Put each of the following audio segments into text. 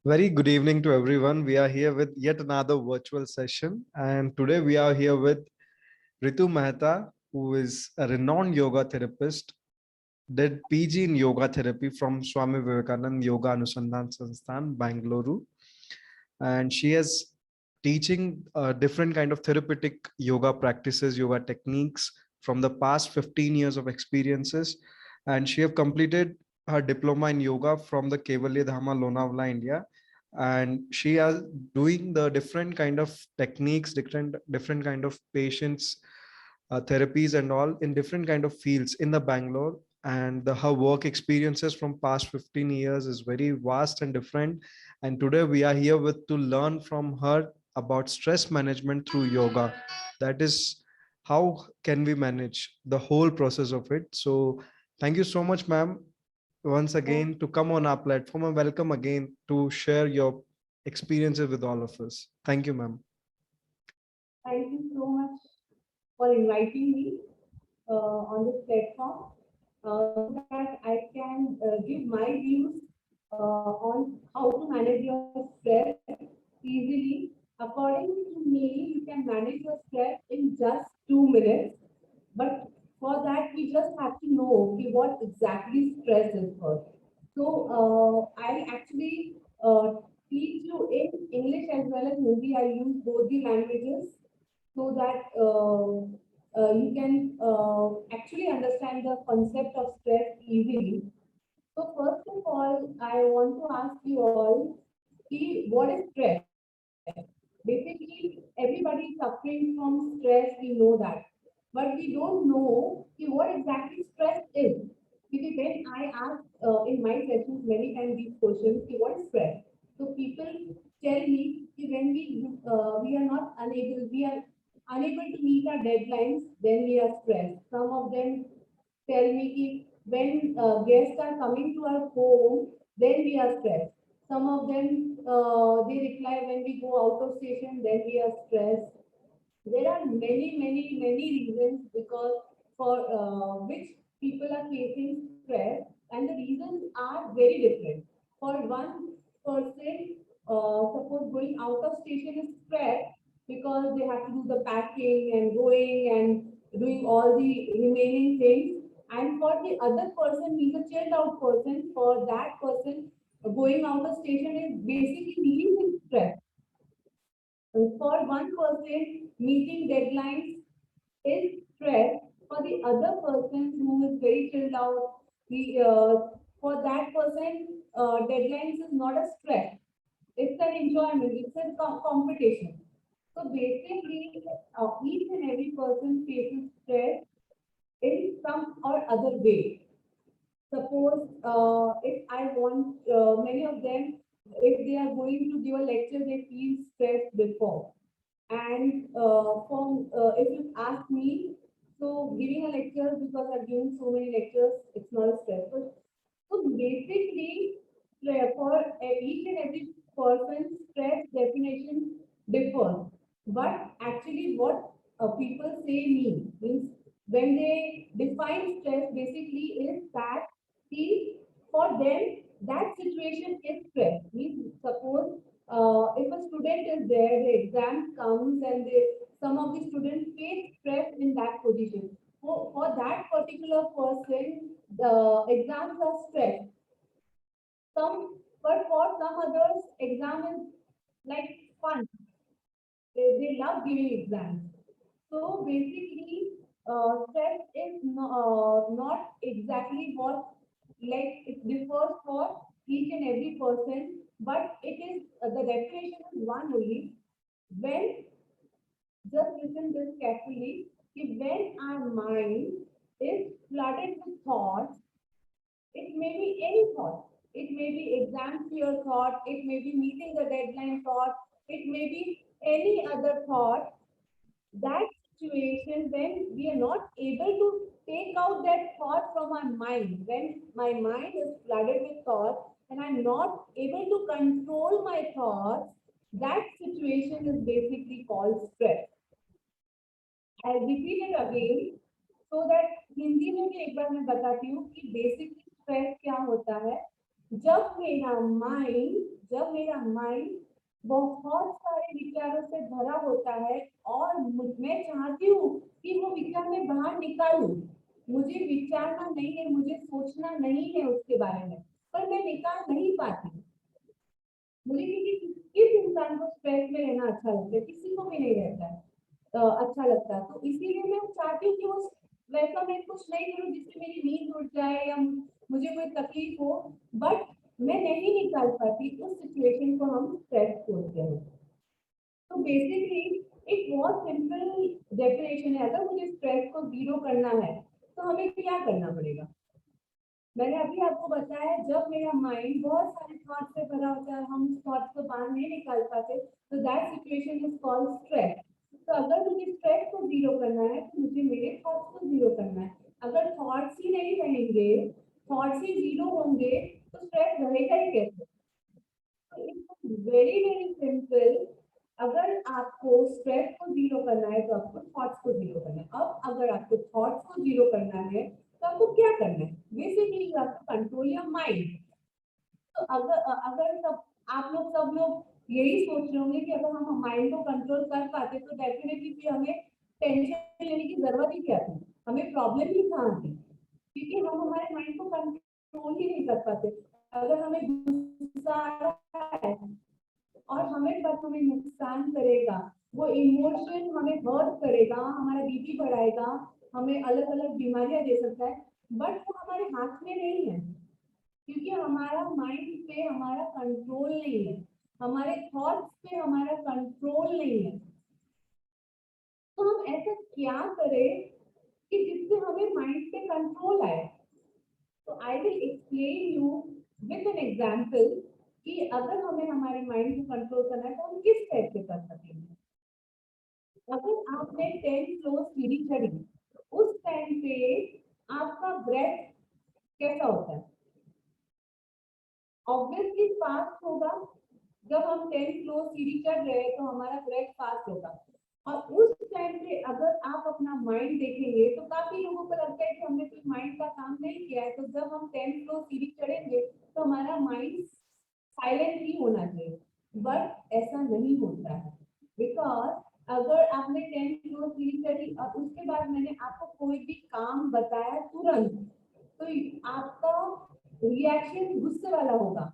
Very good evening to everyone. We are here with yet another virtual session, and today we are here with Ritu Mehta, who is a renowned yoga therapist, did PG in yoga therapy from Swami Vivekanand Yoga Anusandhan Sansthan, Bangalore, and she has teaching different kind of therapeutic yoga practices, yoga techniques from the past 15 years of experiences, and she have completed her diploma in yoga from the Kevalya Dhama, Lonavala, India, and she is doing the different kind of techniques, different kind of patients therapies and all in different kind of fields in the Bangalore, and her work experiences from past 15 years is very vast and different, and today we are here with to learn from her about stress management through yoga. That is how can we manage the whole process of it. So thank you so much, ma'am, once again to come on our platform, and welcome again to share your experiences with all of us. Thank you, ma'am. Thank you so much for inviting me on this platform so that I can give my views on how to manage your stress easily. According to me, you can manage your stress in just 2 minutes, but for that we just have to know okay, what exactly stress is first. So I actually teach you in English as well as Hindi. I use both the languages so that you can actually understand the concept of stress easily. So first of all, I want to ask you all, what is stress? Basically, everybody is suffering from stress, we know that. But we don't know what exactly stress is. Because when I ask in my sessions many times these questions, what is stress? So people tell me when we are not unable, we are unable to meet our deadlines, then we are stressed. Some of them tell me when guests are coming to our home, then we are stressed. Some of them they reply when we go out of station, then we are stressed. There are many reasons because for which people are facing stress, and the reasons are very different. For one person, suppose going out of station is stress because they have to do the packing and going and doing all the remaining things. And for the other person, he's a chilled out person. For that person, going out of station is basically releasing stress. For one person, meeting deadlines is stress. For the other person who is very chilled out, for that person, deadlines is not a stress. It's an enjoyment. It's a competition. So basically, each and every person faces stress in some or other way. Suppose if I want many of them, if they are going to give a lecture, they feel stressed before. And if you ask me, so giving a lecture because I've given so many lectures, it's not a stressful. So basically, for each and every person, stress definition differs. But actually, what people say means when they define stress, basically is that see, for them that situation is stress. Means suppose if a student is there, the exam comes and some of the students face stress in that position. For that particular person, the exams are stress. But for some others, exam is like fun. They love giving exams. So basically, stress is not exactly what like it differs for each and every person, but it is the definition is one only. When just listen this carefully, when our mind is flooded with thoughts, it may be any thought. It may be exam fear thought. It may be meeting the deadline thought. It may be any other thought. That situation when we are not able to take out that thought from our mind, when my mind is flooded with thoughts and I'm not able to control my thoughts, that situation is basically called stress. I'll repeat it again so that Hindi में भी एक बार मैं बताती हूँ कि basically stress क्या होता है जब मेरा माइंड जब मेरा माइंड बहुत सारे विचारों से भरा होता है और मैं चाहती हूँ कि वो विचार मैं बाहर निकालूं, मुझे विचारना नहीं है, मुझे सोचना नहीं है उसके बारे में, पर मैं निकाल नहीं पाती। मुझे किस इंसान को स्ट्रेस में रहना अच्छा लगता है? किसी को भी नहीं रहता है अच्छा लगता है। तो इसीलिए मैं चाहती हूँ कि वो वैसा मैं कुछ नहीं करूँ जिससे मेरी नींद उड़ जाए या मुझे कोई तकलीफ हो, बट मैं नहीं निकाल पाती। उस सिचुएशन को हम स्ट्रेस बोलते हैं। तो बेसिकली एक बहुत सिंपल डेफिनेशन है, अगर मुझे स्ट्रेस को जीरो करना है तो हमें क्या करना पड़ेगा? मैंने अभी आपको बताया, जब मेरा माइंड बहुत सारे थॉट से भरा होता है, हम उस थॉट को बाहर नहीं निकाल पाते, तो that situation is called stress. तो अगर मुझे स्ट्रेस को जीरो करना है तो मुझे मेरे थॉट्स को जीरो करना है। अगर थॉट्स ही नहीं रहेंगे, थॉट्स ही जीरो होंगे, तो स्ट्रेस रहेगा ही कैसे? तो इट्स वेरी वेरी सिंपल। अगर आपको स्ट्रेस को जीरो करना है तो आपको थॉट्स को जीरो करना है। अब अगर आपको थॉट्स को जीरो करना है तो आपको क्या करना है? Basically you have to control your mind. तो अगर सब आप लोग सब लोग यही सोच रहे होंगे कि अगर हम माइंड को कंट्रोल कर पाते तो डेफिनेटली फिर हमें टेंशन लेने की जरूरत ही क्या थी, हमें प्रॉब्लम ही कहाँ थी, क्योंकि हम हमारे माइंड को कंट्रोल ही नहीं कर पाते। अगर हमें गुस्सा आ रहा है और हमें नुकसान करेगा, वो इमोशन हमें हर्ट करेगा, हमारा बीपी बढ़ाएगा, हमें अलग अलग बीमारियां दे सकता है, बट वो हमारे हाथ में नहीं है, क्योंकि हमारा माइंड पे हमारा कंट्रोल नहीं है, हमारे थॉट्स पे हमारा कंट्रोल नहीं है। तो हम ऐसा क्या करें कि जिससे हमें माइंड पे कंट्रोल आए? तो I will explain you with an example कि अगर हमें हमारे माइंड को कंट्रोल करना है तो हम किस टाइप से कर सकेंगे। अगर आपने 10 फ्लोर सीढ़ी चढ़ी, उस टाइम पे आपका ब्रेथ कैसा होता है? ऑब्वियसली फास्ट होगा। जब हम 10 फ्लोर सीढ़ी चढ़ रहे हैं तो हमारा ब्रेथ फास्ट होगा। और उस टाइम पे अगर आप अपना माइंड देखेंगे तो काफी लोगों को लगता है कि हमने कोई माइंड का काम नहीं किया है, तो जब हम 10 फ्लोर सीढ़ी चढ़ेंगे तो हमारा माइंड साइलेंट ही होना चाहिए, बट ऐसा नहीं होता है। बिकॉज अगर आपने 10 फ्लोर सीढ़ी चढ़ी और उसके बाद मैंने आपको कोई भी काम बताया तुरंत, तो आपका रिएक्शन गुस्से वाला होगा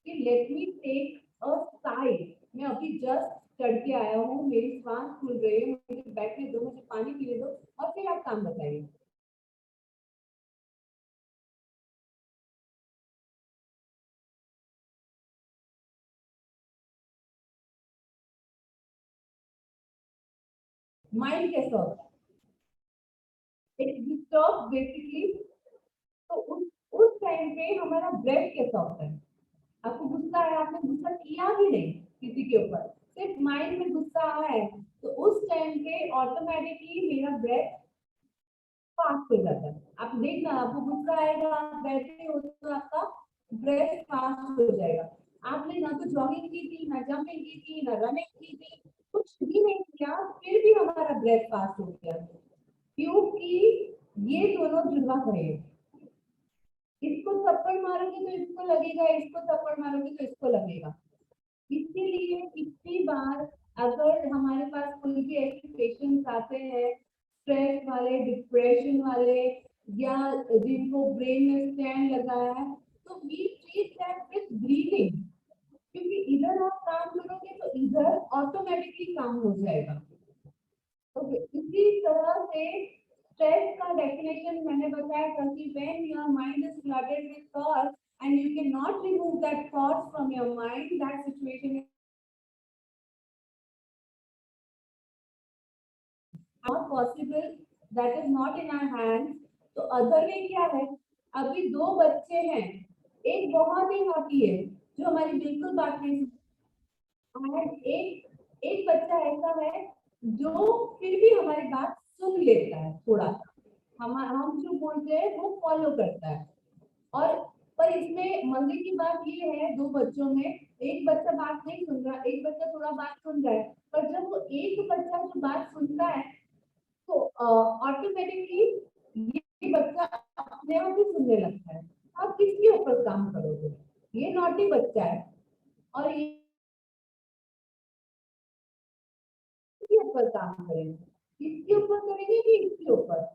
कि let me take a side, मैं अभी जस्ट चढ़ के आया हूँ, मेरी सांस खुल रही है, मुझे बैठने दो, मुझे पानी पीने दो, और फिर आप काम बताइए। माइंड कैसा होता है? It disturb basically. तो उस टाइम पे हमारा ब्रेथ कैसा होता है? आपको गुस्सा है, आपने गुस्सा किया भी नहीं किसी के ऊपर, सिर्फ माइंड में गुस्सा आया है, तो उस टाइम पे ऑटोमेटिकली मेरा ब्रेथ फास्ट हो जाता है। आप देखना, आपको गुस्सा आएगा, आप बैठे हो तो आपका ब्रेथ फास्ट हो जाएगा। आपने ना तो जॉगिंग की थी, ना जंपिंग की थी, ना रनिंग की थी, कुछ भी नहीं किया, फिर भी हमारा ब्रेथ फास्ट हो गया, क्योंकि ये दोनों जुड़वा है। इसको थप्पड़ मारोगे तो इसको लगेगा, इसको थप्पड़ मारोगे तो इसको लगेगा। इसीलिए कितनी बार अगर हमारे पास कोई भी ऐसे पेशेंट्स आते हैं, स्ट्रेस वाले, डिप्रेशन वाले, या जिनको ब्रेन में स्टैंड लगाया है, तो we treat that with breathing, क्योंकि इधर आप काम करोगे तो इधर ऑटोमेटिकली काम हो जाएगा। तो इसी तरह से स्ट्रेस का डेफिनेशन मैंने बताया था कि when your mind is flooded with thoughts and you can not remove that thoughts from your mind, that situation not possible, that is not in our hands। तो अदर वे क्या है? अभी दो बच्चे हैं, एक बहुत ही नॉटी है जो हमारी बिल्कुल बात नहीं, और एक बच्चा ऐसा है जो फिर भी हमारी बात सुन लेता है, थोड़ा सा हम जो बोलते हैं वो फॉलो करता है। और पर इसमें मजे की बात ये है, दो बच्चों में एक बच्चा बात नहीं सुन रहा, एक बच्चा थोड़ा बात सुन रहा है, पर जब वो एक बच्चा जो बात सुनता है तो ऑटोमेटिकली ये बच्चा अपने आप ही सुनने लगता है। आप किसके ऊपर काम करोगे? ये नॉटी बच्चा है, और काम करेंगे, इसके ऊपर करेंगे कि इसके ऊपर?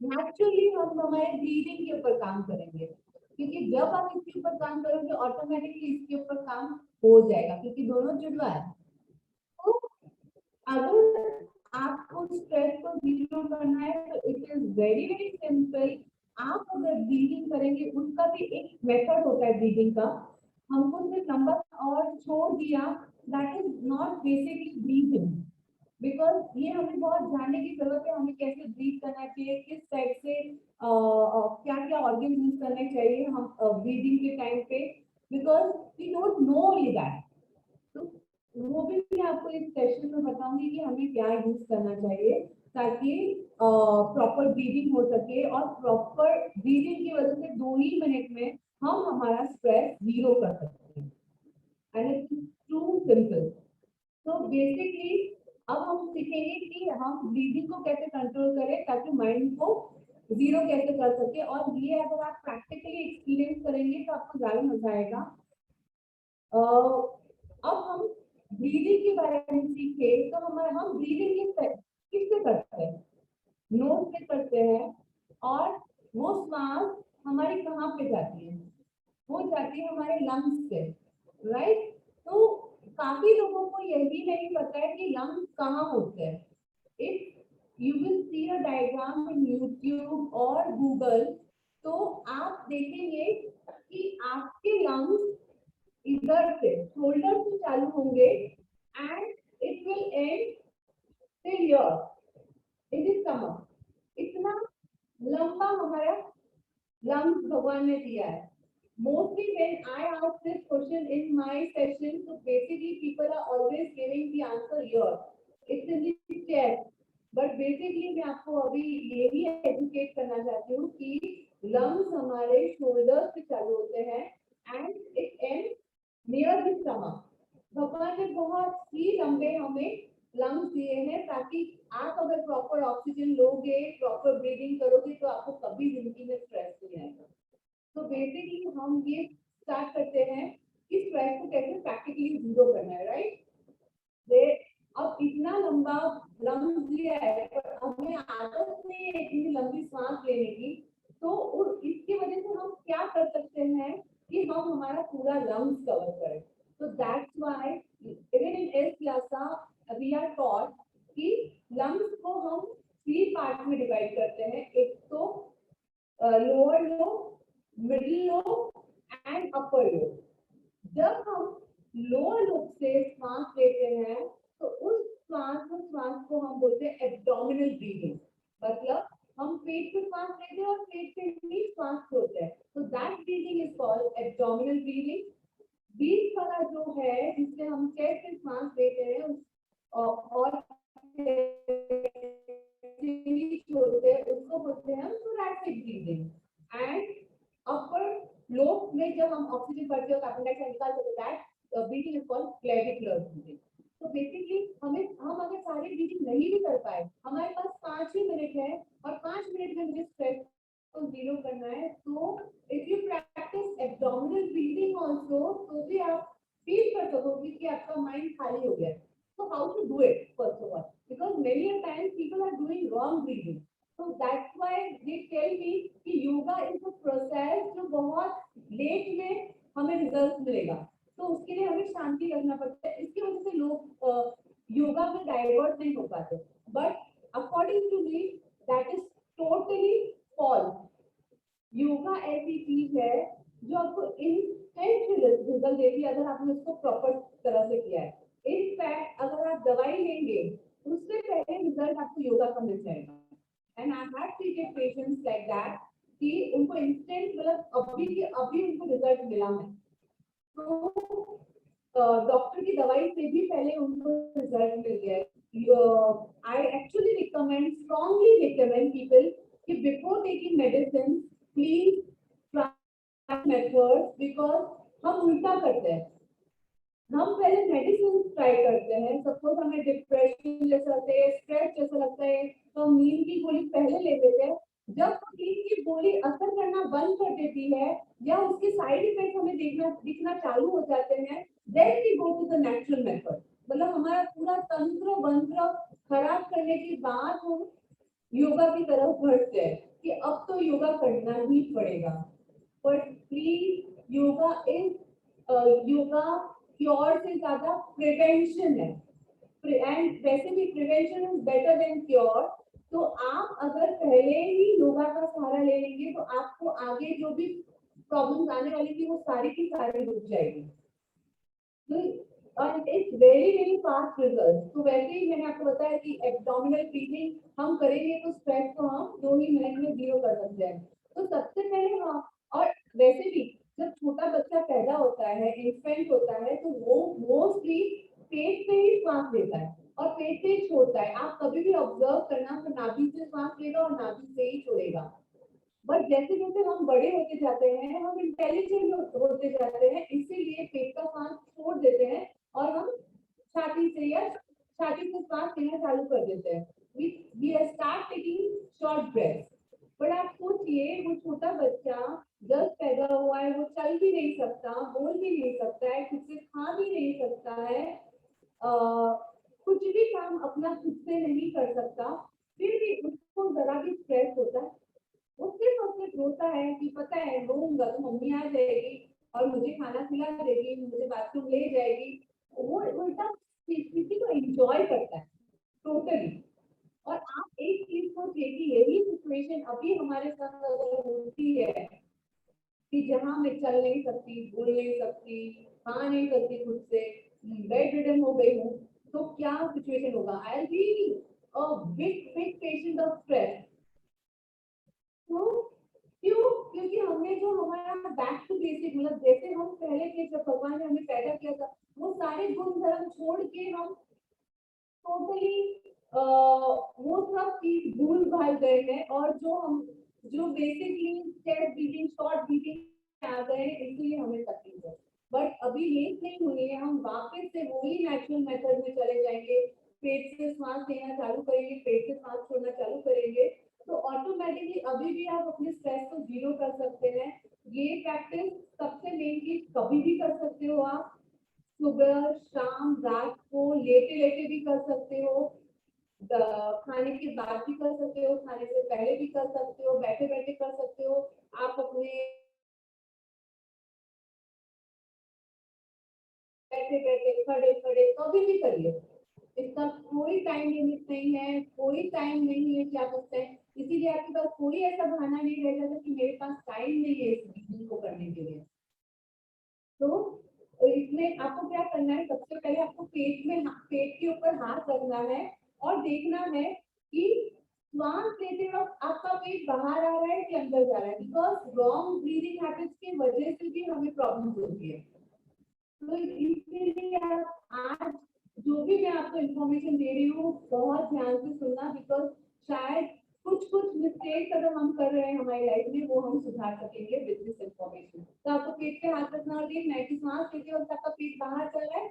नेचुरली हम हमारे ब्रीदिंग के ऊपर काम करेंगे, क्योंकि जब आप इसके ऊपर काम करोगे ऑटोमेटिकली इसके ऊपर काम हो जाएगा, क्योंकि दोनों जुड़वा है। तो अगर आपको स्ट्रेस को जीरो करना है तो it is very very simple. आप अगर ब्रीदिंग करेंगे, उसका भी एक मेथड होता है ब्रीदिंग का, हमको सिर्फ नंबर और छोड़ दिया, that is not basically breathing, because ये हमें बहुत जानने की जरूरत है, हमें कैसे ब्रीथ करना चाहिए, किस टाइप से क्या क्या ऑर्गन यूज करने चाहिए हम ब्रीदिंग के टाइम पे, because we don't know only that. तो वो भी मैं आपको इस सेशन में बताऊंगी कि हमें क्या यूज करना चाहिए ताकि प्रॉपर ब्रीदिंग हो सके, और प्रॉपर ब्रीदिंग की वजह से 2 ही मिनट में हम हमारा स्ट्रेस जीरो कर सकते हैं, एंड इट्स टू सिंपल। तो बेसिकली अब हम सीखेंगे कि हम ब्रीदिंग को कैसे कंट्रोल करें ताकि माइंड को जीरो कैसे कर सके, और ये अगर आप प्रैक्टिकली एक्सपीरियंस करेंगे तो आपको ज्यादा मजा आएगा। अब हम ब्रीदिंग के बारे में सीखे तो हम ब्रीदिंग किससे करते हैं? नोज से करते हैं, और वो श्वास हमारी कहाँ पे जाती है? वो जाती है हमारे लंग्स से, राइट? तो काफी लोगों को यह भी नहीं पता है कि लंग्स कहाँ होते हैं। If you will see a diagram in YouTube और गूगल, तो आप देखेंगे कि आपके लंग्स इधर से शोल्डर से चालू होंगे and it will and till here in the stomach. इतना लंबा हमारा लंग्स भगवान ने दिया है। Mostly when I ask this question in my session, so basically people are always giving the answer here. It's in the chest. But basically मैं आपको अभी ये भी educate करना चाहती हूँ कि lungs हमारे shoulders से चालू होते हैं and it ends near the stomach. भगवान ने बहुत ही लंबे हमें लंग्स दिए हैं ताकि आप अगर प्रॉपर ऑक्सीजन लोगे, प्रॉपर ब्रीदिंग करोगे तो आपको कभी जिंदगी में स्ट्रेस नहीं आएगा। तो बेसिकली हम ये स्टार्ट करते हैं कि स्ट्रेस को कैसे प्रैक्टिकली जीरो करना है, राइट? अब इतना लंबा लंग्स लिया है पर हमें आदत नहीं है इतनी लंबी सांस लेने की, तो इसकी वजह से हम क्या कर सकते हैं कि हम हमारा पूरा लंग्स कवर करें। तो that's why even in S class we are taught कि लंग्स को हम 3 पार्ट में डिवाइड करते हैं। एक तो lower lobe, middle lobe and upper lobe. जब हम लोअर लोब से सांस लेते हैं तो उस सांस को हम बोलते हैं एब्डोमिनल ब्रीदिंग, मतलब हम पेट से सांस लेते हैं और पेट से ही सांस छोड़ते हैं, तो that breathing is called abdominal breathing. बीच वाला जो है जिससे हम चेस्ट से सांस लेते हैं और छोड़ते हैं, उसको बोलते हैं हम thoracic breathing. And upper lobe में जब हम ऑक्सीजन भरते हैं कार्बन डाइऑक्साइड निकालते हैं, that breathing is called clavicular breathing. तो बेसिकली हम अगर सारी ब्रीदिंग नहीं भी कर पाए, हमारे पास 5 ही मिनट है और 5 मिनट में मुझे स्ट्रेस को जीरो करना है, तो if you practice abdominal breathing also तो भी आप फील कर सकोगे कि आपका माइंड खाली हो गया। So how to do it first of all? Because many a times people are doing wrong breathing. So that's why they tell me कि yoga is a process जो बहुत लेट में हमें रिजल्ट मिलेगा, तो उसके लिए हमें शांति रखना पड़ता है। इसकी वजह से लोग योगा में डाइवर्ट नहीं हो पाते, but according to me that is totally false. Yoga ऐसी चीज है जो आपको इंस्टेंट रिजल्ट देती है अगर आपने उसको प्रॉपर तरह से किया है। इनफैक्ट अगर आप दवाई लेंगे उससे पहले रिजल्ट आपको योगा का मिल जाएगा। And I have treated patients like that कि उनको इंस्टेंट मतलब अभी उनको रिजल्ट मिला है, तो डॉक्टर की दवाई से भी पहले उनको रिजल्ट मिल गया। I actually strongly recommend people कि before taking medicine please try methods, because हम उल्टा करते हैं। हम पहले मेडिसिन ट्राई करते हैं, सपोज हमें डिप्रेशन जैसा लगता है, स्ट्रेस जैसा लगता है, तो हम नींद की गोली पहले ले लेते हैं। जब नींद की गोली असर करना बंद कर देती है या उसके साइड इफेक्ट हमें दिखना चालू हो जाते हैं, then we go to the natural method. मतलब हमारा पूरा तंत्र मंत्र खराब करने के बाद हम योगा की तरफ बढ़ते हैं कि अब तो योगा करना ही पड़ेगा। But please yoga yoga cure से ज्यादा प्रिवेंशन है, एंड वैसे भी prevention is better than cure. तो आप अगर पहले ही योगा का सहारा ले लेंगे तो आपको आगे जो भी प्रॉब्लम्स आने वाली थी वो सारी की सारी रुक जाएगी। और इट्स वेरी फास्ट रिजल्ट। तो वैसे ही मैंने आपको बताया कि एब्डोमिनल ब्रीथिंग हम करेंगे तो स्ट्रेस को हम 2 ही मिनट में 0 कर सकते हैं। तो सबसे पहले हम, और वैसे भी जब छोटा बच्चा पैदा होता है, इन्फेंट होता है, तो वो मोस्टली पेट से ही श्वास लेता है और पेट से ही छोड़ता है। आप कभी भी ऑब्जर्व करना तो नाभि से श्वास लेगा और नाभि से ही छोड़ेगा। बट जैसे जैसे हम बड़े होते जाते हैं, हम इंटेलिजेंट होते जाते हैं, इसीलिए पेट का श्वास छोड़ देते हैं और हम छाती से या छाती से श्वास लेना चालू कर देते हैं। We start taking short breath. But आप सोचिए, वो छोटा बच्चा जब पैदा हुआ है, वो चल भी नहीं सकता, बोल भी नहीं सकता है, खुद से खा भी नहीं सकता है, कुछ भी काम अपना खुद से नहीं कर सकता, फिर भी उसको जरा भी स्ट्रेस होता है। वो सिर्फ रोता है कि पता है रोऊंगा तो मम्मी आ जाएगी और मुझे खाना खिला देगी, मुझे बाथरूम ले जाएगी। वो उल्टा किसी को एंजॉय करता है टोटली। और आप एक चीज सोचिए कि यही सिचुएशन अभी हमारे साथ अगर होती है कि जहाँ मैं चल नहीं सकती, बोल नहीं सकती, खा नहीं सकती खुद से, बेड रिडन हो गई हूँ, तो क्या सिचुएशन होगा? I be a big patient of stress. तो क्यों? क्योंकि हमने जो हमारा बैक टू बेसिक, मतलब जैसे हम पहले के, जब भगवान ने हमें पैदा किया था, वो सारे गुण धर्म छोड़ के हम टोटली वो सब चीज भूल भाल गए हैं, और जो basically chest beating, short beating आ गए हैं, इसलिए हमें तकलीफ है। बट अभी ये नहीं हुई है, हम वापस से वही नेचुरल मेथड में चले जाएंगे, पेट से सांस लेना चालू करेंगे, पेट से सांस छोड़ना चालू करेंगे, तो ऑटोमेटिकली अभी भी आप अपने स्ट्रेस को 0 कर सकते हैं। ये प्रैक्टिस सबसे मेन चीज कभी भी कर सकते हो आप, सुबह, शाम, रात को, लेटे लेटे भी कर सकते हो, खाने के बाद भी कर सकते हो, खाने से पहले भी कर सकते हो, बैठे बैठे कर सकते हो। आप अपने बैठे बैठे, खड़े खड़े कभी भी करिए, इसका कोई टाइम लिमिट नहीं है, कोई टाइम नहीं है कि आप उस टाइम, इसीलिए आपके पास कोई ऐसा बहाना नहीं रह जाता कि मेरे पास टाइम नहीं है इस चीज को करने के लिए। तो इसमें आपको क्या करना है, सबसे पहले आपको पेट के ऊपर हाथ रखना है और देखना है कि श्वास लेते वक्त आपका पेट बाहर आ रहा है कि अंदर जा रहा है, बिकॉज रॉन्ग ब्रीदिंग हैबिट्स की वजह से भी हमें प्रॉब्लम होती है। तो इसलिए आप आज जो भी मैं आपको इन्फॉर्मेशन दे रही हूँ बहुत ध्यान से सुनना, बिकॉज शायद कुछ कुछ मिस्टेक्स अगर हम कर रहे हैं हमारी लाइफ में, वो हम सुधार सकेंगे विद दिस इन्फॉर्मेशन। तो आपको पेट पे हाथ रखना और देखना है कि सांस लेते वक्त आपका पेट बाहर चल रहा है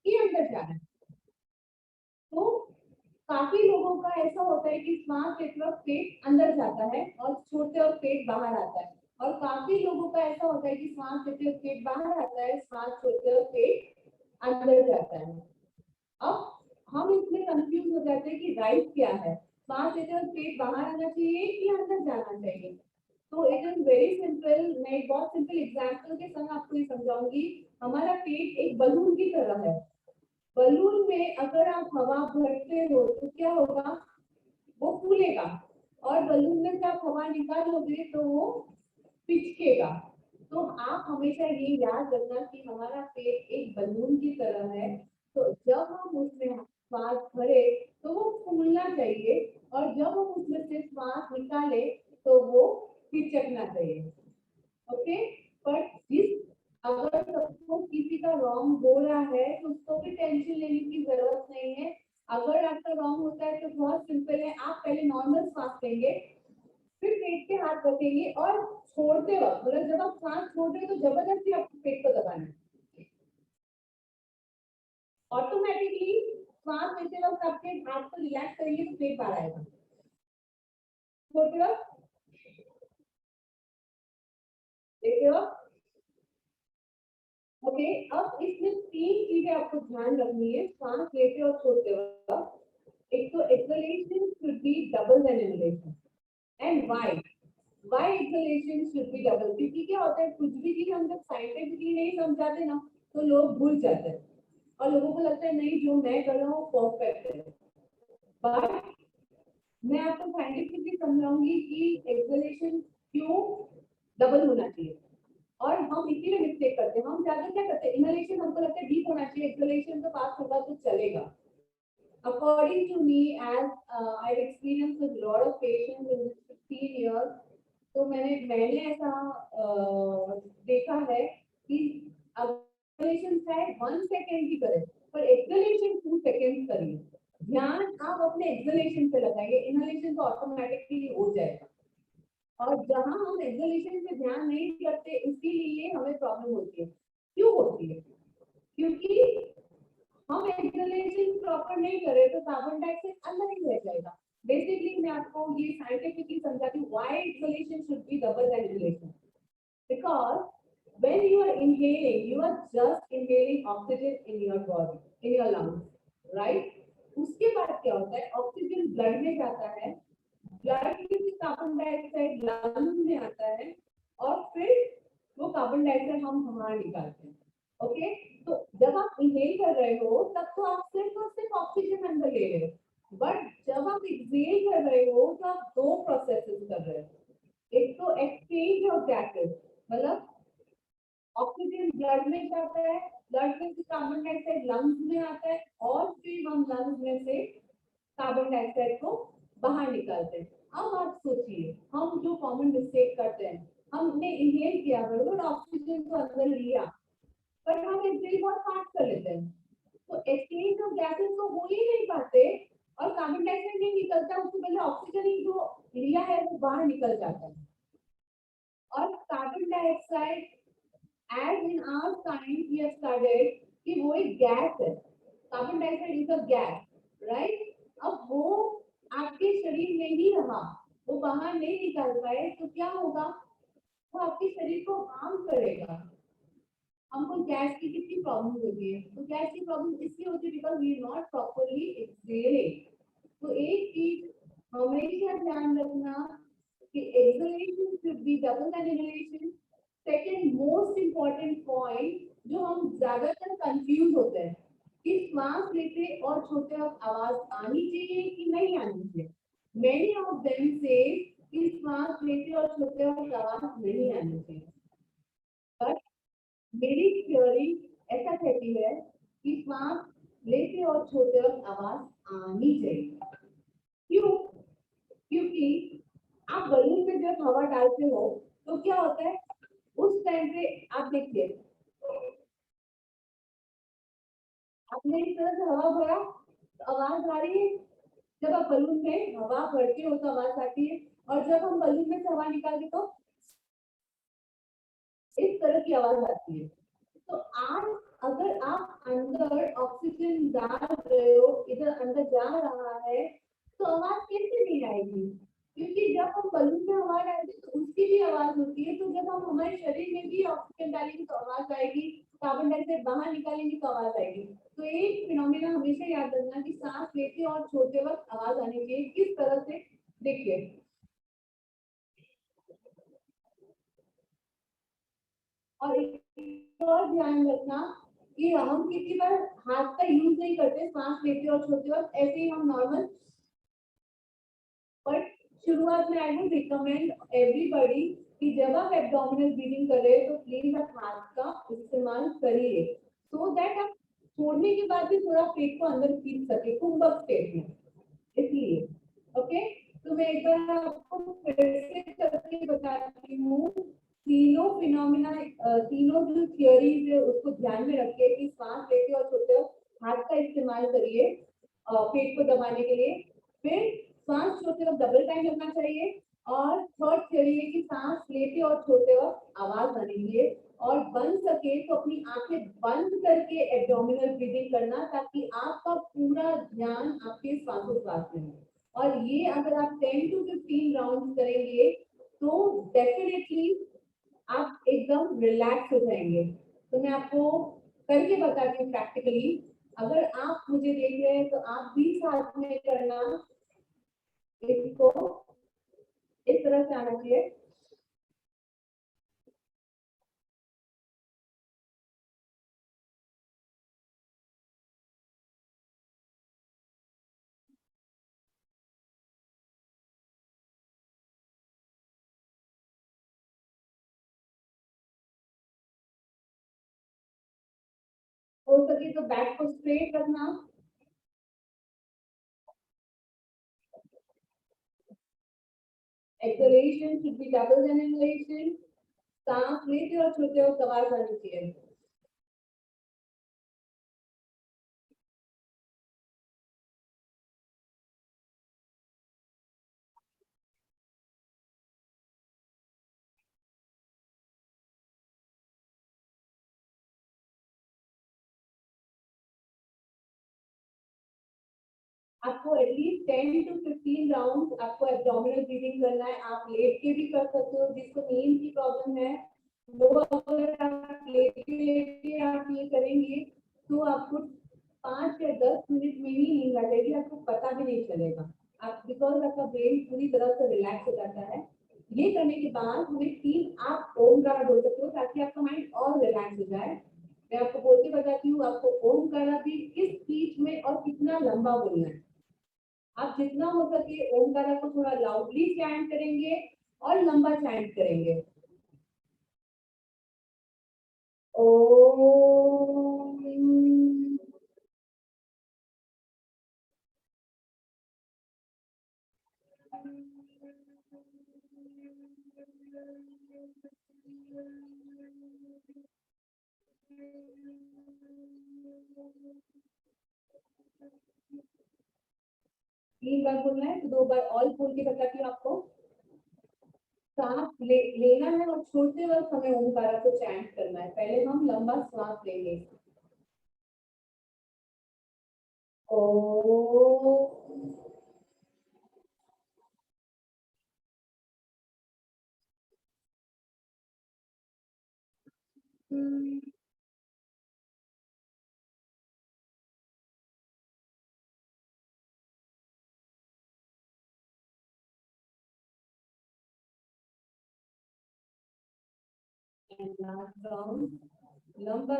कि अंदर जा रहा है। तो काफी लोगों का ऐसा होता है कि श्वास लेते वक्त पेट अंदर जाता है और छोड़ते वक्त पेट बाहर आता है, और काफी लोगों का ऐसा होता है कि श्वास लेते वक्त पेट बाहर आता है, श्वास छोड़ते वक्त पेट अंदर जाता है। अब हम इसमें कंफ्यूज हो जाते हैं कि राइट क्या है, श्वास लेते वक्त पेट बाहर आना चाहिए कि अंदर जाना चाहिए। तो इट इज वेरी सिंपल। मैं एक बहुत सिंपल एग्जांपल के संग आपको ये समझाऊंगी। हमारा पेट एक बलून की तरह है। बलून में अगर आप हवा भरते हो तो क्या होगा? वो फूलेगा, और बलून में से आप हवा निकालोगे तो वो पिचकेगा। तो आप हमेशा ये याद रखना कि हमारा पेट एक बलून की तरह है। तो जब हम उसमें श्वास भरे तो वो फूलना चाहिए, और जब हम उसमें से श्वास निकाले तो वो पिचकना चाहिए। ओके। पर जिस, अगर सबको किसी का रॉन्ग हो रहा है तो उसको भी टेंशन लेने की जरूरत नहीं है। अगर आपका रॉन्ग होता है तो बहुत सिंपल है, आप पहले नॉर्मल सांस लेंगे, फिर पेट पे हाथ रखेंगे और छोड़ते वक्त, मतलब जब आप सांस छोड़ रहे हो तो जबरदस्ती आपको पेट को दबाना है। ऑटोमेटिकली सांस लेते वक्त आपके हाथ को रिलैक्स करेंगे तो पेट बाहर आएगा। छोड़ते वक्त, लेते वक्त। ओके। अब इसमें 3 चीजें आपको ध्यान रखनी है सांस लेते और छोड़ते वक्त। एक तो exhalation should be double than inhalation. And why? Why exhalation should be double? क्योंकि क्या होता है, कुछ भी चीज हम जब साइंटिफिकली नहीं समझाते ना तो लोग भूल जाते हैं और लोगों को लगता है नहीं जो मैं कर रहा हूँ परफेक्ट है। बट मैं आपको साइंटिफिकली समझाऊंगी कि एक्सलेशन क्यों डबल होना चाहिए। और हम इसीलिए मिस्टेक करते हैं, हम ज्यादा क्या करते हैं, इनहेलेशन हमको लगता है डीप होना चाहिए, एक्सलेशन तो पास होगा तो चलेगा। According to me, as I've experienced with a lot of patients in this 15 years, तो मैंने ऐसा देखा है कि एक्सलेशन शायद 1 सेकेंड ही करें पर एक्सलेशन 2 सेकेंड करिए। ध्यान आप अपने एक्सलेशन पे लगाइए, इनहेलेशन तो ऑटोमेटिकली हो जाएगा। और जहां हम एक्सलेशन पे ध्यान नहीं करते इसीलिए हमें प्रॉब्लम होती है। क्यों होती है? क्योंकि हम एक्सलेशन प्रॉपर नहीं करें तो कार्बन डाइऑक्साइड अंदर ही रह जाएगा। बेसिकली मैं आपको ये साइंटिफिकली समझाती हूँ why exhalation should be double than inhalation. Because when you are inhaling, you are just inhaling oxygen in your body, in your lungs, right? उसके बाद क्या होता है, ऑक्सीजन ब्लड में जाता है, ब्लड में से कार्बन डाइऑक्साइड लंग्स में आता है और फिर वो कार्बन डाइऑक्साइड हम बाहर निकालते हैं। ओके, तो जब आप इनहेल कर रहे हो तब तो आप सिर्फ और सिर्फ ऑक्सीजन अंदर ले रहे हो, बट जब आप एक्सहेल कर रहे हो तो आप दो प्रोसेसेस कर रहे हो। एक तो एक्सचेंज ऑफ गैसेस, मतलब ऑक्सीजन ब्लड में जाता है, ब्लड में से कार्बन डाइऑक्साइड लंग्स में आता है और फिर हम लंग्स में से कार्बन डाइऑक्साइड को बाहर निकालते हैं। अब आप सोचिए हम जो कॉमन मिस्टेक करते हैं, हमने इनहेल किया बराबर, ऑक्सीजन को अंदर लिया पर हम एक्सहेल बहुत फास्ट कर लेते हैं, तो एक्सचेंज ऑफ गैसेस तो हो ही नहीं पाते और कार्बन डाइऑक्साइड नहीं निकलता, उससे पहले ऑक्सीजन ही जो लिया है वो बाहर निकल जाता है। और carbon dioxide as in our science we have studied कि वो एक गैस है, carbon dioxide is a gas, right? अब वो आपके शरीर में ही रहा, वो बाहर नहीं निकल पाए तो क्या होगा, वो आपके शरीर को हार्म करेगा। हमको गैस की कितनी प्रॉब्लम होती है, तो गैस की प्रॉब्लम इसलिए होती है because we are not properly exhaling. तो एक चीज हमेशा ध्यान रखना कि exhalation should be double than inhalation. Second most important point जो हम ज्यादातर कंफ्यूज होते हैं कि श्वास लेते और छोटे वक्त आवाज आनी चाहिए कि नहीं आनी चाहिए। मेनी ऑफ देम से कि श्वास लेते और छोटे वक्त आवाज नहीं आनी चाहिए, बट मेरी थ्योरी ऐसा कहती है कि श्वास लेते और छोटे वक्त आवाज आनी चाहिए। क्यों? क्योंकि आप बलून में जब हवा डालते हो तो क्या होता है, उस टाइम पे आप देखिए आपने इस तरह से हवा भरा तो आवाज आ रही है, जब आप बलून में हवा भरते हो तो आवाज आती है, और जब हम बलून में से हवा निकालते तो इस तरह की आवाज आती है। तो आज अगर आप अंदर ऑक्सीजन डाल रहे हो, इधर अंदर जा रहा है तो आवाज कैसे नहीं आएगी, क्योंकि जब हम बलून में हवा डालते हैं तो उसकी भी आवाज होती है, तो जब हम हमारे शरीर में भी ऑक्सीजन डालेंगे तो आवाज आएगी, कार्बन डाइऑक्साइड बाहर निकालेंगे तो आवाज आएगी। तो एक फिनोमिना हमेशा याद रखना कि सांस लेते और छोड़ते वक्त आवाज आनी चाहिए। किस तरह से, देखिए और एक और ध्यान रखना कि हम किसी बार हाथ का यूज नहीं करते सांस लेते और छोड़ते वक्त, ऐसे ही हम नॉर्मल, बट शुरुआत में आई वुड रिकमेंड एवरीबॉडी कि जब आप एब्डोमिनल ब्रीदिंग कर रहे हो तो प्लीज आप हाथ का इस्तेमाल करिए, सो दैट आप छोड़ने के बाद भी थोड़ा पेट को अंदर खींच सके कुंभक स्टेट में, इसलिए। ओके, तो मैं एक बार आपको फिर से करके बताती हूँ तीनों फिनोमिना, तीनों जो थियरीज है उसको ध्यान में रखिए कि सांस लेते और छोड़ते वक्त हाथ का इस्तेमाल करिए पेट को दबाने के लिए, फिर सांस छोड़ते वक्त डबल टाइम लगना चाहिए, और थर्ड थियरी है कि सांस लेते और छोड़ते वक्त आवाज आनी चाहिए, और बन सके तो अपनी आंखें बंद करके एब्डोमिनल ब्रीदिंग करना ताकि आपका पूरा ध्यान आपके श्वासोच्छ्वास में हो। और ये अगर आप 10 to 15 राउंड करेंगे तो डेफिनेटली आप एकदम रिलैक्स हो जाएंगे। तो मैं आपको करके बताती हूँ प्रैक्टिकली। अगर आप मुझे देख रहे हैं तो आप भी साथ में करना, इसको इस तरह से आना चाहिए। हो सके तो बैक को स्ट्रेट रखना। Exhalation should be double than inhalation. सांस लेते और छोड़ते वक्त आवाज आनी चाहिए। आपको एटलीस्ट 10 to 15 राउंड आपको एब्डोमिनल ब्रीदिंग करना है। आप लेट के भी कर सकते हो, जिसको नींद की प्रॉब्लम है वो अगर आप लेटे आप ये करेंगे तो आपको 5 या 10 मिनट में ही नींद आ जाएगी, आपको पता भी नहीं चलेगा। आप बिकॉज आपका ब्रेन पूरी तरह से रिलैक्स हो जाता है। ये करने के बाद हमें 3 आप ओमकार बोल सकते हो ताकि आपका माइंड और रिलैक्स हो जाए। मैं आपको बोलते बताती हूँ आपको ओमकार भी किस स्पीच में और कितना लंबा बोलना है। आप जितना हो सके ओमकार को थोड़ा लाउडली चैंट करेंगे और लंबा चैंट करेंगे। ओम। तीन बार बोलना है तो 2 बार ऑल बोल के बताती हूँ आपको। सांस लेना है और छोड़ते वक्त हमें ओमकारा को चैंट करना है। पहले हम लंबा सांस लेंगे। ओ। And last round, लंबा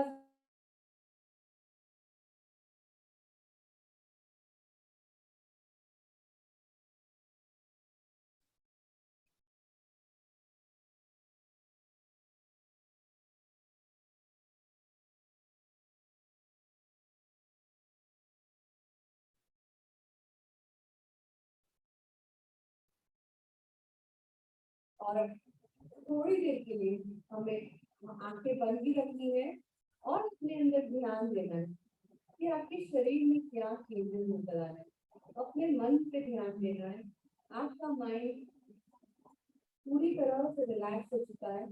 और थोड़ी देर के लिए हमें आंखें बंद भी रखनी है और अपने अंदर ध्यान देना है कि आपके शरीर में क्या चेंजेस नजर आ रहे हैं। अपने मन पे ध्यान देना है। आपका माइंड पूरी तरह से रिलैक्स हो चुका है,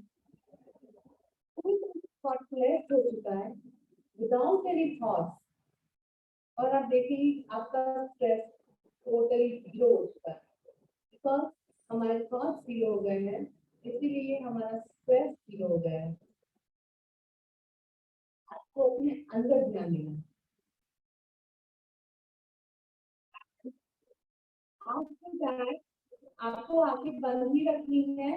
पूरी तरह से थॉटलेस हो चुका है, विदाउट एनी थॉट्स। और आप देखिए आपका स्ट्रेस टोटली जीरो हो चुका है। बिकॉज हमारे थॉट्स जीरो हो गए हैं, इसीलिए हमारा स्ट्रेस जीरो हो गया है। आपको अपने अंदर ध्यान देना है। आपको आंखें बंद ही रखनी है,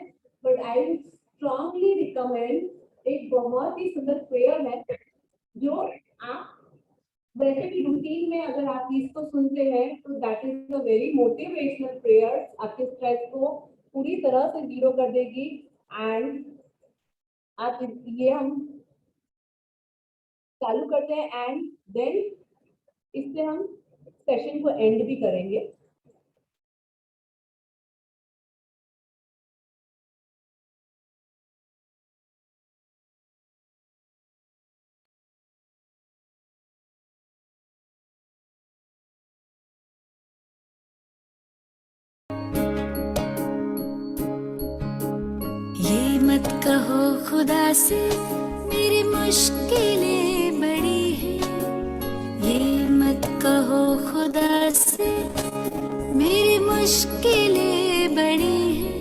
but I would strongly recommend एक बहुत ही सुंदर प्रेयर है जो आप वैसे भी रूटीन में अगर आप इसको सुनते हैं तो that is a very motivational prayer. आपके स्ट्रेस को पूरी तरह से जीरो कर देगी। एंड आप ये हम चालू करते हैं एंड देन इससे हम सेशन को एंड भी करेंगे। ये मत कहो खुदा से मेरी मुश्किलें बड़ी हैं, ये मत कहो खुदा से मेरी मुश्किलें बड़ी हैं,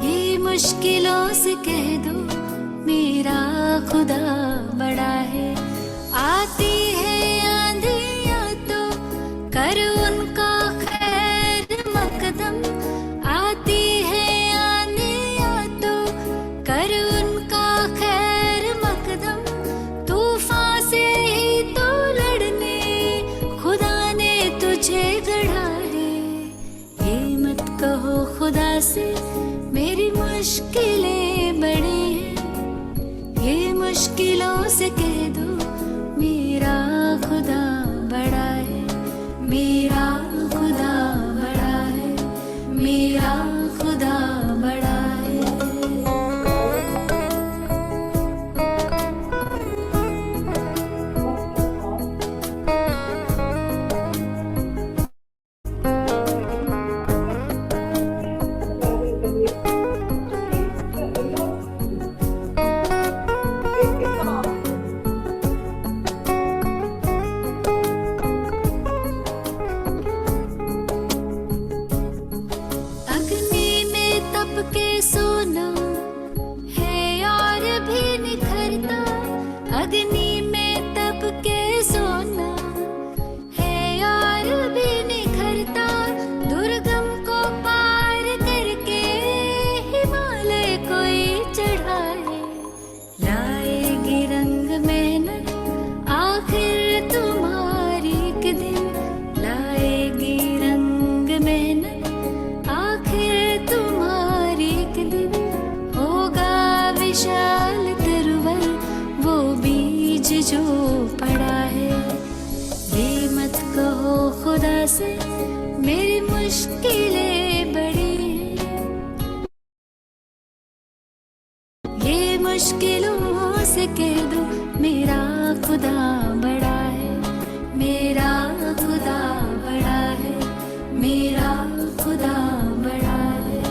ये मुश्किलों से कह दो मेरा खुदा बड़ा है। आती है मुश्किलों से कह दो मेरा खुदा बड़ा है, मेरा खुदा बड़ा है, मेरा खुदा बड़ा है। अग्नि में तप के सोना है और भी निखरता, अग्नि में तप के सोना है और भी निखरता, दुर्गम को पार करके हिमालय कोई चढ़ाए, लाएगी रंग मेहनत आखिर तुम्हारी एक दिन, लाएगी रंग मेहनत आखिर तुम्हारी एक दिन, होगा विशाल तरुवर वो बीज जो पड़ा है। ये मत कहो खुदा से मेरी मुश्किलें बड़ी हैं, ये मुश्किलों से कह दो मेरा खुदा बड़ा है, मेरा खुदा बड़ा है, मेरा खुदा बड़ा है।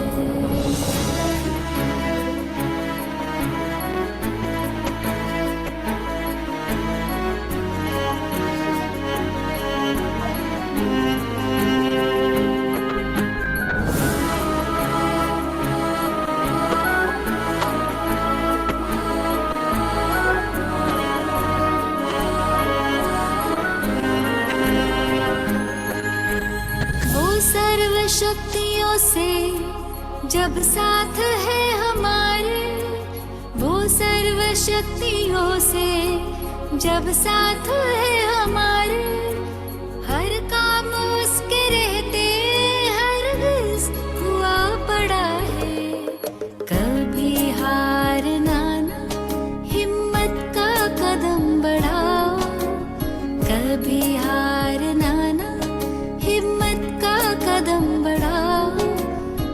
वो सर्व शक्तियों से जब साथ है हमारे, वो सर्व शक्तियों से जब साथ है हमारे, हर काम उसके रहते हरगिज़ हुआ पड़ा है, कभी हार ना हिम्मत का कदम बढ़ाओ, कभी हार ना हिम्मत का कदम बढ़ाओ,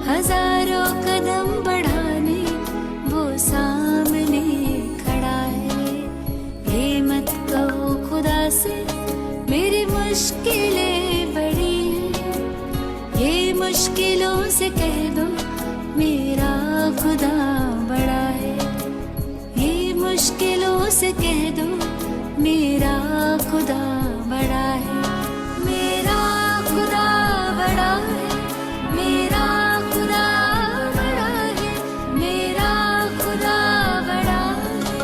हजारों कदम बढ़ाने वो सामने खड़ा है। ये मत कहो खुदा से मेरी मुश्किलें बड़ी हैं, ये मुश्किलों से कह दो मेरा खुदा बड़ा है, ये मुश्किलों से कह दो मेरा खुदा बड़ा है, मेरा खुदा बड़ा है, मेरा खुदा बड़ा है, मेरा खुदा बड़ा है।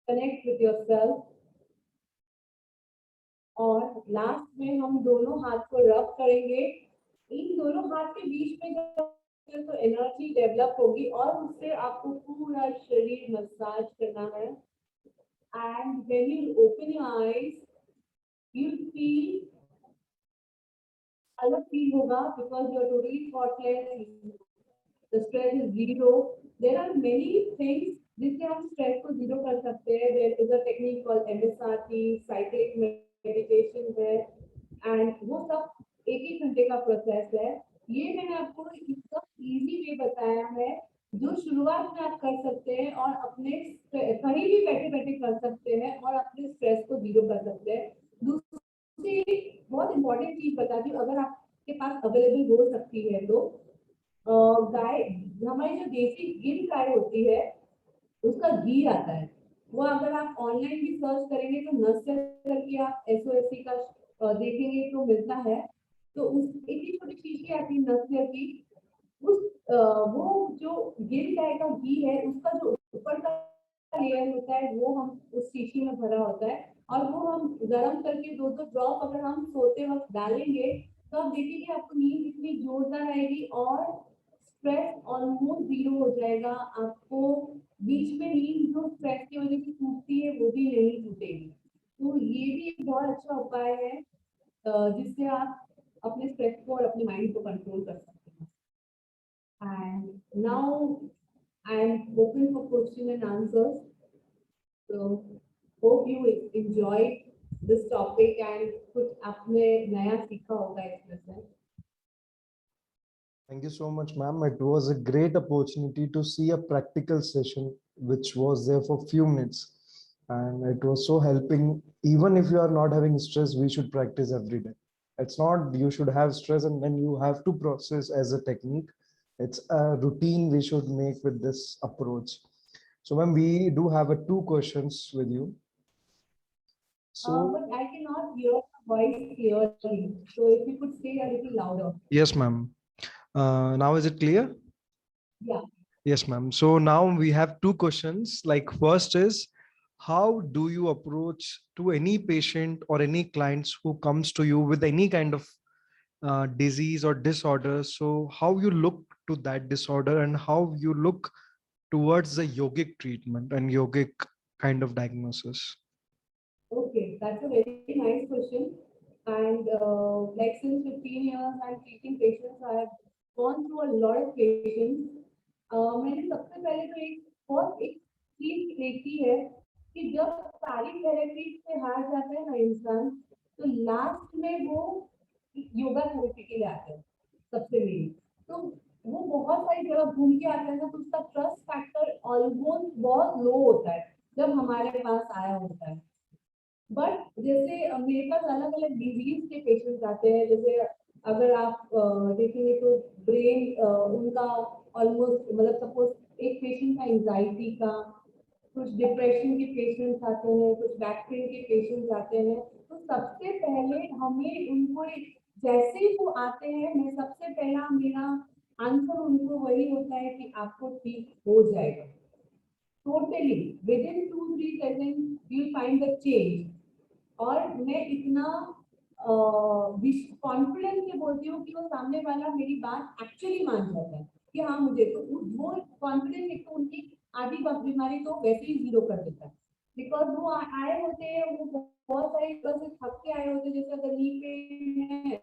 Connect with yourself और लास्ट में हम दोनों हाथ को रब करेंगे, इन दोनों हाथ के बीच में तो एनर्जी डेवलप होगी और उससे आपको पूरा शरीर मसाज करना है। And when you open your eyes you feel अलग फील होगा because you are totally spotless, the stress is zero. There are many things जिससे हम स्ट्रेस को जीरो कर सकते हैं। There is a technique called MSRT, cyclic meditation है, and वो सब एक ही घंटे का प्रोसेस है। ये मैंने आपको इसका इजी वे बताया है जो शुरुआत में आप कर सकते हैं और अपने कहीं भी बैठे बैठे कर सकते हैं और अपने स्ट्रेस को जीरो कर सकते हैं। दूसरी बहुत इंपॉर्टेंट चीज बताती हूँ, अगर आपके पास अवेलेबल हो सकती है तो गाय, हमारी जो देसी गिर गाय होती है उसका घी आता है, वो अगर आप ऑनलाइन भी सर्च करेंगे तो नस्यर करके आप SOSC का देखेंगे तो मिलता है। तो उस एक ही छोटी शीशी आती है नस्यर की, उस वो जो गिर गाय का घी है उसका जो ऊपर का लेयर होता है वो हम उस शीशी में भरा होता है और वो हम गर्म करके 2-2 ड्रॉप अगर हम सोते वक्त डालेंगे तो आप देखेंगे आपको नींद इतनी जोरदार आएगी और स्ट्रेस ऑलमोस्ट जीरो हो जाएगा। आपको बीच में नींद जो स्ट्रेस की वजह से टूटती है भी नहीं टूटेगी। तो ये भी एक बहुत अच्छा उपाय है जिससे आप अपने स्ट्रेस को और अपने माइंड को कंट्रोल कर सकते हैं। And now I am open for question and answers. So hope you enjoyed this topic and कुछ आपने नया सीखा होगा इसमें से। Thank you so much, ma'am. It was a great opportunity to see a practical session which was there for few minutes. And it was so helping. Even if you are not having stress, we should practice every day. It's not you should have stress and then you have to process as a technique. It's a routine we should make with this approach. So, ma'am, we do have two questions with you. So, But I cannot hear your voice clearly. So if you could say a little louder. yes, ma'am. Now is it clear? Yeah. Yes, ma'am. So now we have two questions. Like first is, how do you approach to any patient or any clients who comes to you with any kind of disease or disorder? So how you look to that disorder and how you look towards the yogic treatment and yogic kind of diagnosis? Okay, that's a very nice question. And like since 15 years I'm treating patients, I have gone through a lot of patients. मैंने सबसे पहले तो एक चीज देखी है कि जब सारी थेरेपी से हार जाता है ना इंसान, तो लास्ट में वो योगा थेरेपी के लिए आते हैं सबसे मेन। तो वो बहुत सारी जगह घूम के आते हैं ना, तो उसका ट्रस्ट फैक्टर ऑलमोस्ट बहुत लो होता है जब हमारे पास आया होता है। बट जैसे मेरे पास अलग अलग डिजीज के पेशेंट्स आते हैं। जैसे अगर आप देखेंगे तो ब्रेन उनका ऑलमोस्ट मतलब सपोज एक पेशेंट का एंजाइटी का, कुछ डिप्रेशन के पेशेंट्स आते हैं, कुछ बैक पेन के पेशेंट्स आते हैं। तो सबसे पहले हमें उनको जैसे ही वो आते हैं, मैं सबसे पहला मेरा आंसर उनको वही होता है कि आपको ठीक हो जाएगा totally within 2-3 second you find the change. और मैं इतना कॉन्फिडेंस से बोलती हूँ कि वो सामने वाला मेरी बात एक्चुअली मान जाता है कि हाँ मुझे तो वो कॉन्फिडेंस एक तो उनकी आधी बीमारी तो वैसे ही जीरो कर देता है। बिकॉज वो आए होते हैं, वो बहुत सारी से थक के आए होते हैं। जैसे अगर नी पेन है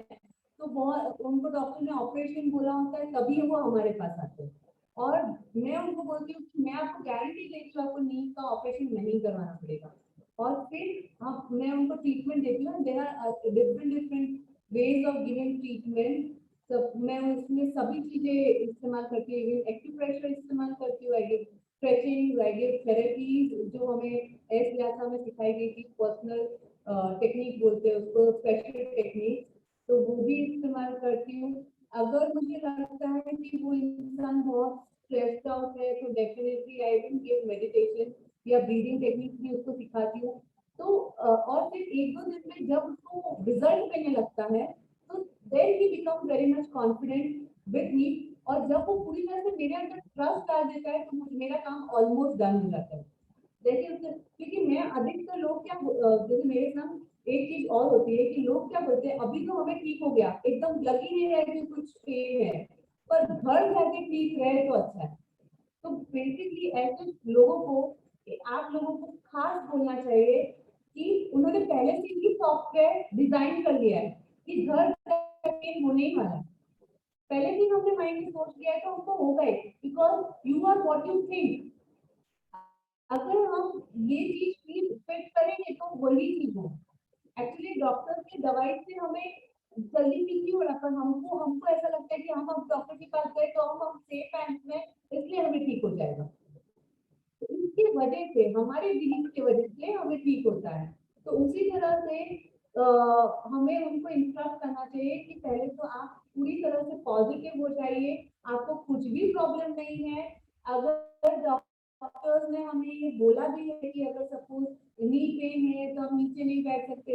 तो बहुत उनको डॉक्टर ने ऑपरेशन बोला होता है, तभी वो हमारे पास आते हैं। और मैं उनको बोलती हूँ कि मैं आपको गारंटी देती हूँ आपको नी का ऑपरेशन नहीं करवाना पड़ेगा। और फिर अब मैं उनको ट्रीटमेंट देती हूँ। There are different ways of giving treatment. तो मैं उसमें सभी चीजें इस्तेमाल करती हूँ। एक्यूप्रेशर इस्तेमाल करती हूँ, I give stretching, I give therapies जो हमें एस व्यासा में सिखाई गई थी। पर्सनल टेक्निक बोलते हैं उसको, स्पेशल टेक्निक, तो वो भी इस्तेमाल करती हूँ। अगर मुझे लगता है कि वो इंसान बहुत स्ट्रेस्ड आउट है तो definitely I will give meditation या ब्रीदिंग टेक्निक भी उसको सिखाती हूँ। तो और फिर 1-2 दिन में जब उसको रिजल्ट मिलने लगता है तो then he become very much confident with me. और जब वो पूरी तरह से मेरे अंदर ट्रस्ट डाल देता है तो मेरा काम ऑलमोस्ट डन हो जाता है। देखिए क्योंकि मैं अधिकतर लोग क्या जैसे मेरे साथ एक चीज और होती है कि लोग क्या बोलते हैं अभी तो हमें ठीक हो गया, एकदम लग ही नहीं रहा कि कुछ पेन है, पर घर जाके ठीक रहे तो अच्छा है। तो बेसिकली ऐसे लोगों को आप लोगों को खास बोलना चाहिए कि उन्होंने पहले से ही सॉफ्टवेयर डिजाइन कर लिया है कि घर जाके होने ही वाला है। पहले से हमने माइंड में सोच लिया है तो हमको होगा ही, because you are what you think. अगर हम ये चीज प्लीज फिट करेंगे तो वही चीज हो। एक्चुअली डॉक्टर की दवाई से हमें जल्दी ठीक नहीं हो रहा, पर हमको हमको ऐसा लगता है कि हम डॉक्टर के पास गए तो हम सेफ हैंड में, इसलिए हमें ठीक हो जाएगा। तो इसकी वजह से हमारे बिलीफ की वजह से हमें ठीक होता है। तो उसी तरह से हमें उनको इंस्ट्रक्ट करना चाहिए कि पहले तो आप पूरी तरह से पॉजिटिव हो जाइए, आपको कुछ भी प्रॉब्लम नहीं है। अगर डॉक्टर्स ने हमें ये बोला भी है कि अगर सपोज नी पेन है तो आप नीचे नहीं बैठ सकते,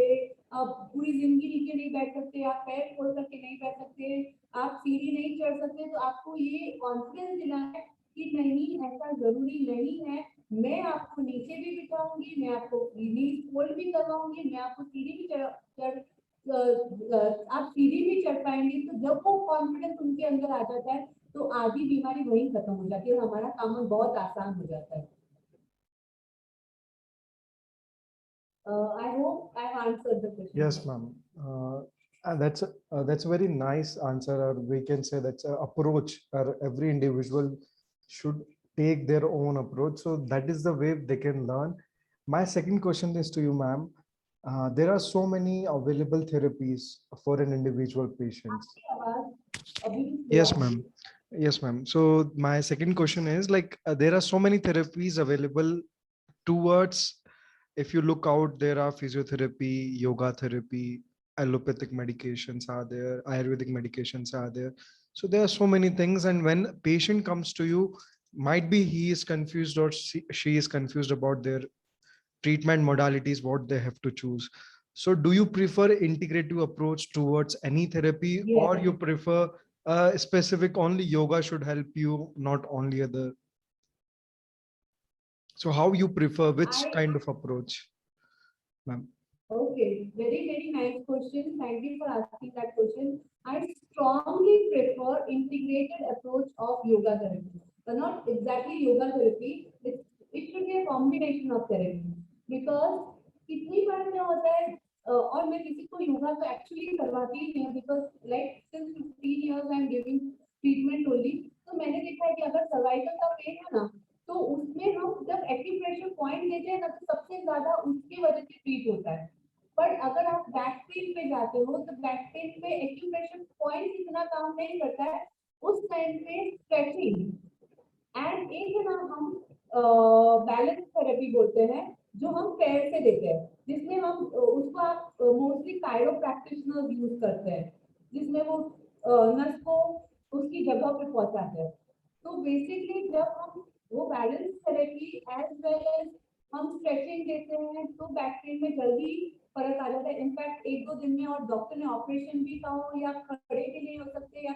आप पूरी जिंदगी नीचे नहीं बैठ सकते, आप पैर खोल करके नहीं बैठ सकते, आप सीढ़ी नहीं चढ़ सकते, तो आपको ये कॉन्फिडेंस दिलाना है कि नहीं ऐसा जरूरी नहीं है। मैं आपको नीचे भी बिठाऊंगी, मैं आपको नीज फोल्ड भी करवाऊंगी, मैं आपको सीढ़ी भी आप सीढ़ी भी चढ़ पाएंगे। तो जब वो कॉन्फिडेंस उनके अंदर आ जाता है तो आधी बीमारी वहीं खत्म हो जाती है और हमारा काम बहुत आसान हो जाता है। I hope I've answered the question. Yes, ma'am. That's a very nice answer, or we can say that's an approach, or every individual should take their own approach. So that is the way they can learn. My second question is to you, ma'am. There are so many available therapies for an individual patient. आवाज अभी भी slow Yes, आ रही ma'am. Yes, ma'am. So my second question is like there are so many therapies available towards, if you look out, there are physiotherapy, yoga therapy, allopathic medications are there, Ayurvedic medications are there. So there are so many things, and when patient comes to you, might be he is confused or she is confused about their treatment modalities, what they have to choose. So do you prefer integrative approach towards any therapy, or Yes. you prefer specific only yoga should help you, not only other? So how you prefer, which I- kind of approach, ma'am? Okay, very nice question. Thank you for asking that question. I strongly prefer integrated approach of yoga therapy. But not exactly yoga therapy. It should be a combination of therapy. Because कितनी बार क्या होता है और मैं किसी को योगा तो actually करवाती ही नहीं, because like since 15 years I am giving treatment only. तो मैंने देखा है कि अगर सर्वाइकल का पेन है ना, तो उसमें हम जब एक्यूप्रेशर पॉइंट देते हैं ना, तो सबसे ज्यादा उसकी वजह से ट्रीट होता है. पर अगर आप बैक पेन पे जाते हो तो बैक पेन पे एक्यूप्रेशर पॉइंट इतना काम नहीं करता है. उस टाइम पे स्ट्रेचिंग एंड एक है ना हम बैलेंस थेरेपी बोलते हैं, जो हम पैर से देते हैं, जिसमें हम उसको आप मोस्टली कायरो प्रैक्टिशनर्स यूज करते हैं, जिसमें वो नस को उसकी जगह पे पहुंचाते हैं. तो बेसिकली जब हम वो balance therapy as well as हम स्ट्रेचिंग देते हैं, तो बैक पेन में जल्दी फर्क आ जाता है. इनफैक्ट 1-2 दिन में, और डॉक्टर ने ऑपरेशन भी कहा हो या खड़े के लिए हो सकते या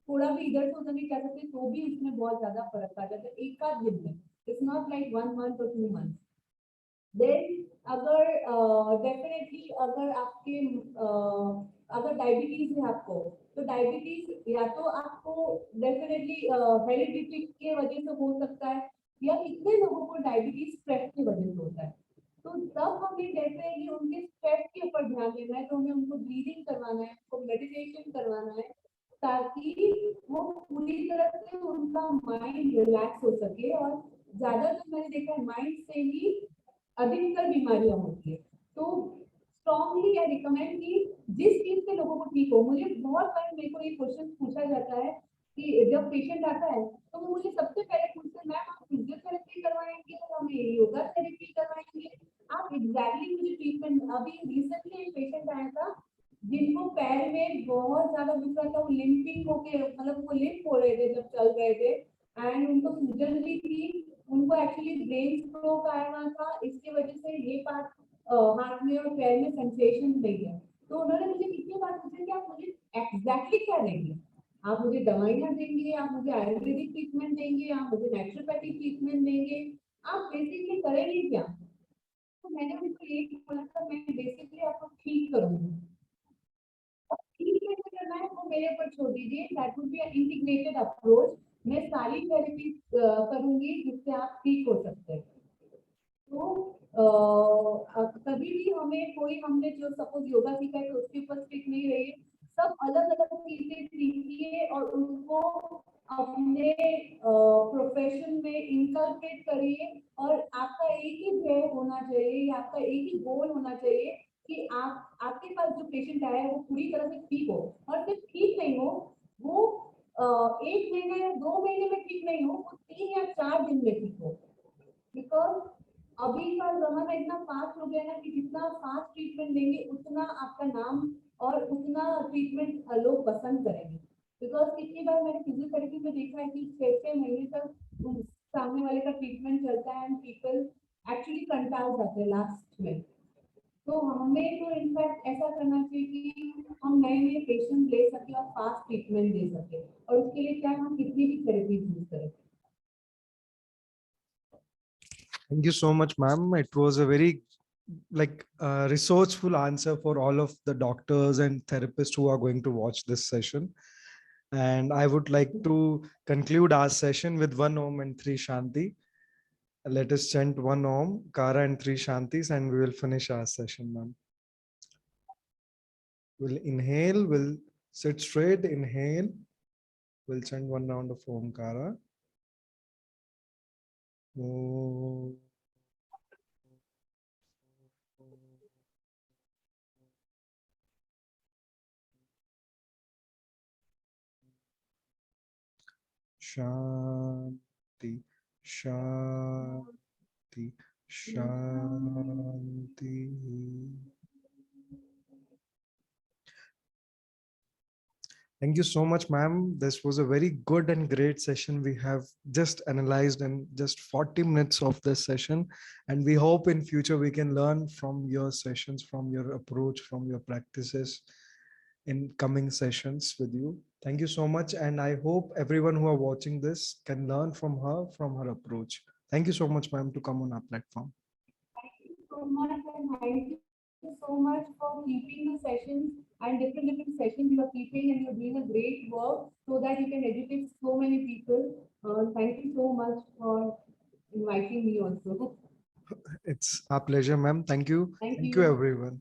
थोड़ा भी इधर से उधर नहीं कर सकते, तो भी उसमें बहुत ज्यादा फर्क आ जाता है एक आध दिन में. It's not like 1 month or 2 months. Then अगर डेफिनेटली अगर आपके अगर डायबिटीज है आपको, तो डायबिटीज या तो आपको डेफिनेटली हेरिडिटी के वजह से हो सकता है, या कितने लोगों को डायबिटीज स्ट्रेस की वजह से होता है. तो तब हम ये कहते हैं कि उनके स्ट्रेस के ऊपर ध्यान देना है, तो हमें उनको ब्रीदिंग करवाना है, उनको मेडिटेशन करवाना है, ताकि वो पूरी तरह से उनका माइंड रिलैक्स हो सके. और ज्यादातर मैंने देखा है माइंड से ही अधिकतर बीमारियां होती है. तो स्ट्रॉन्गली आई रिकमेंड कि जिस चीज से लोगों को ठीक हो. मुझे बहुत बार मेरे को ये क्वेश्चन पूछा जाता है कि जब पेशेंट आता है तो वो मुझे सबसे पहले पूछते हैं, मैम आप फिजियोथेरेपी करवाएंगे या हमें योगा थेरेपी करवाएंगे, आप एग्जैक्टली मुझे ट्रीटमेंट. अभी रिसेंटली एक पेशेंट आया था जिनको पैर में बहुत ज्यादा दुख रहा था, वो लिम्पिंग होके, मतलब वो लिम्प हो रहे थे जब चल रहे थे, एंड उनको सूजन भी थी, उनको एक्चुअली ब्रेन स्ट्रोक आया हुआ था, इसकी वजह से ये पार्ट हाथ में और पैर में सेंसेशन नहीं है. तो उन्होंने मुझे कितनी बार पूछा कि आप मुझे एग्जैक्टली क्या देंगे, आप मुझे दवाइयाँ देंगे, आप मुझे आयुर्वेदिक ट्रीटमेंट देंगे, आप मुझे नेचुरोपैथिक ट्रीटमेंट देंगे, आप बेसिकली करेंगे क्या. तो मैंने उनको ये बोला था, मैं बेसिकली आपको ठीक करूंगी. ठीक कैसे करना है वो मेरे ऊपर छोड़ दीजिए. That would be an integrated approach. मैं सारी थेरेपी करूंगी जिससे आप ठीक हो सकते हैं. तो कभी भी हमें कोई, हमने जो सपोज योगा सीखा है तो उसके ऊपर स्टिक नहीं रहिए. सब अलग अलग चीजें सीखिए और उनको अपने प्रोफेशन में इनकलकेट करिए. और आपका एक ही ध्येय होना चाहिए, या आपका एक ही गोल होना चाहिए कि आप, आपके पास जो पेशेंट आया है वो पूरी तरह से ठीक हो. और सिर्फ ठीक नहीं हो, वो 1 महीने या 2 महीने में ठीक नहीं हो, वो 3 या 4 दिन में ठीक हो. बिकॉज अभी का जमाना इतना फास्ट हो गया ना कि जितना फास्ट ट्रीटमेंट देंगे उतना आपका नाम और उतना ट्रीटमेंट लोग पसंद करेंगे. बिकॉज कितनी बार मैंने फिजियोथेरेपी में देखा है कि 6 महीने तक सामने वाले का ट्रीटमेंट चलता है एंड पीपल एक्चुअली कंटाल जाते हैं लास्ट में. तो हमें तो इनफैक्ट ऐसा करना चाहिए कि हम नए पेशेंट ले सके और फास्ट ट्रीटमेंट दे सके. और उसके लिए क्या हम कितनी भी थेरेपी यूज करें. Thank you so much, ma'am. It was a very resourceful answer for all of the doctors and therapists who are going to watch this session. And I would like to conclude our session with 1 Om and 3 Shanti. Let us chant one Om, Kara and three Shantis, and we will finish our session, ma'am. We'll inhale, we'll sit straight, inhale. We'll chant one round of Omkara. Om. Shanti, Shanti, Shanti. Thank you so much, ma'am. This was a very good and great session. We have just analyzed in just 40 minutes of this session. And we hope in future we can learn from your sessions, from your approach, from your practices in coming sessions with you. Thank you so much. And I hope everyone who are watching this can learn from her approach. Thank you so much, ma'am, to come on our platform. Thank you so much, and thank you so much for keeping the sessions and different sessions you are keeping, and you're doing a great work so that you can educate so many people. Thank you so much for inviting me also. It's our pleasure, ma'am. Thank you. Thank Thank you, you. everyone.